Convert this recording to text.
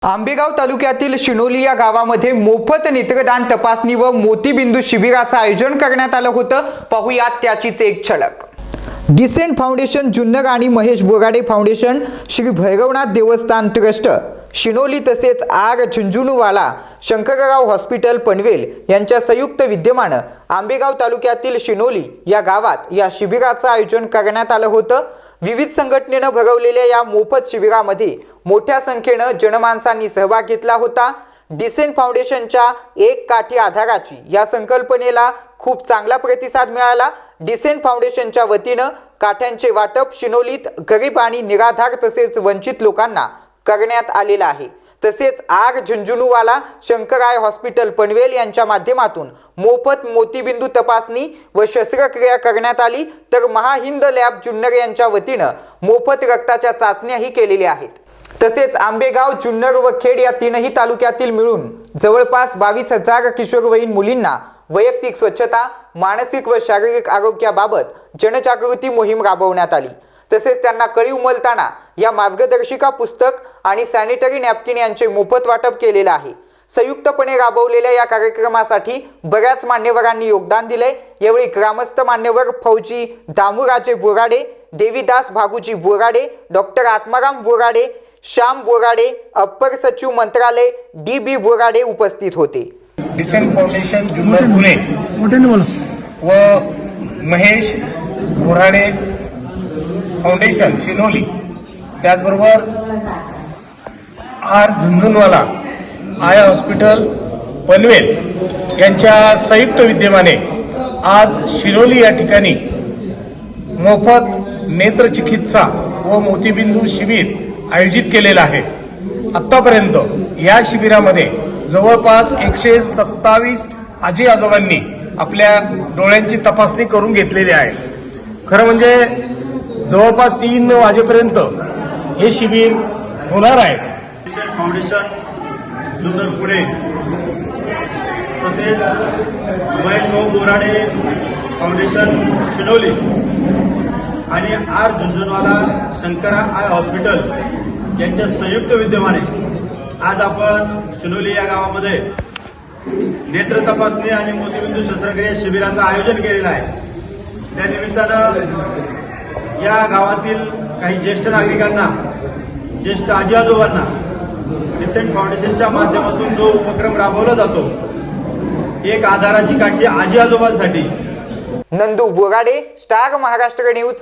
आंबेगाव तालुक्यातील शिनोली या गावामध्ये मोफत नेत्रदान तपासणी व मोतीबिंदू शिबिराचं आयोजन करण्यात आलं होतं। पाहूयात त्याचीच एक झलक। डिसेंट फाउंडेशन जुन्नर आणि महेश बोराडे फाउंडेशन, श्री भैरवनाथ देवस्थान ट्रस्ट शिनोली तसेच आर झुंझुनवाला शंकरराव हॉस्पिटल पनवेल यांच्या संयुक्त विद्यमानं आंबेगाव तालुक्यातील शिनोली या गावात या शिबिराचं आयोजन करण्यात आलं होतं। विविध संघटनेनं भरवलेल्या या मोफत शिबिरामध्ये मोठ्या संख्येनं जनमानसांनी सहभाग घेतला होता। डिसेंट फाउंडेशनच्या एक काठी आधाराची या संकल्पनेला खूप चांगला प्रतिसाद मिळाला। डिसेंट फाउंडेशनच्या वतीनं काठ्यांचे वाटप शिनोलीत गरीब आणि निराधार तसेच वंचित लोकांना करण्यात आलेलं आहे। तसेच आर झुंझुनवाला शंकरराव हॉस्पिटल पनवेल यांच्या माध्यमातून मोफत मोतीबिंदू तपासणी व शस्त्रक्रिया करण्यात आली, तर महाहिंद लॅब जुन्नर यांच्या वतीनं मोफत रक्ताच्या चाचण्याही केलेल्या आहेत। तसेच आंबेगाव, जुन्नर व खेड या तीनही तालुक्यातील मिळून जवळपास 22,000 किशोरवयीन मुलींना वैयक्तिक स्वच्छता, मानसिक व शारीरिक आरोग्याबाबत जनजागृती मोहीम राबवण्यात आली। तसेच त्यांना कळी उमलताना या मार्गदर्शिका पुस्तक आणि सॅनिटरी नॅपकिन यांचे मोफत वाटप केलेले आहे। संयुक्तपणे राबवलेल्या या कार्यक्रमासाठी बऱ्याच मान्यवरांनी योगदान दिले। यावेळी ग्रामस्थ मान्यवर फौजी दामूराजे बोराडे, देवीदास भागुजी बोराडे, डॉक्टर आत्माराम बोराडे, श्याम बोराडे, अप्पर सचिव मंत्रालय DB बोराडे उपस्थित होते। डिसेंट फाउंडेशन जुन्नर पुणे व महेश बोराडे फाउंडेशन शिनोली, त्याचबरोबर R Jhunjhunwala eye hospital Panvel यांच्या संयुक्त विद्यमाने आज शिनोली या ठिकाणी मोफत नेत्रचिकित्सा व मोतीबिंदू शिबिर आयोजित केलेलं आहे। आतापर्यंत या शिबिरामध्ये जवळपास 127 आजी आजोबांनी आपल्या डोळ्यांची तपासणी करून घेतलेली आहे। खरं म्हणजे जवळपास 3 वाजेपर्यंत हे शिबिर होणार आहे। डिसेंट फाउंडेशन जुन्नर पुणे तसेच महेश बोराडे फाउंडेशन शिनोली आणि R Jhunjhunwala Shankarrao eye hospital यांच्या संयुक्त विद्यमाने आज आपण शिनोली या गावामध्ये नेत्र तपासणी आणि मोतीबिंदू शस्त्रक्रिया शिबिराचं आयोजन केलेलं आहे। त्या निमित्तानं या गावातील काही ज्येष्ठ नागरिकांना, ज्येष्ठ आजी आजोबांना डिसेंट फाउंडेशनच्या माध्यमातून जो उपक्रम राबवला जातो, एक आधाराची काठी आजी आजोबांसाठी। Nandu Borade, star Maharashtra news.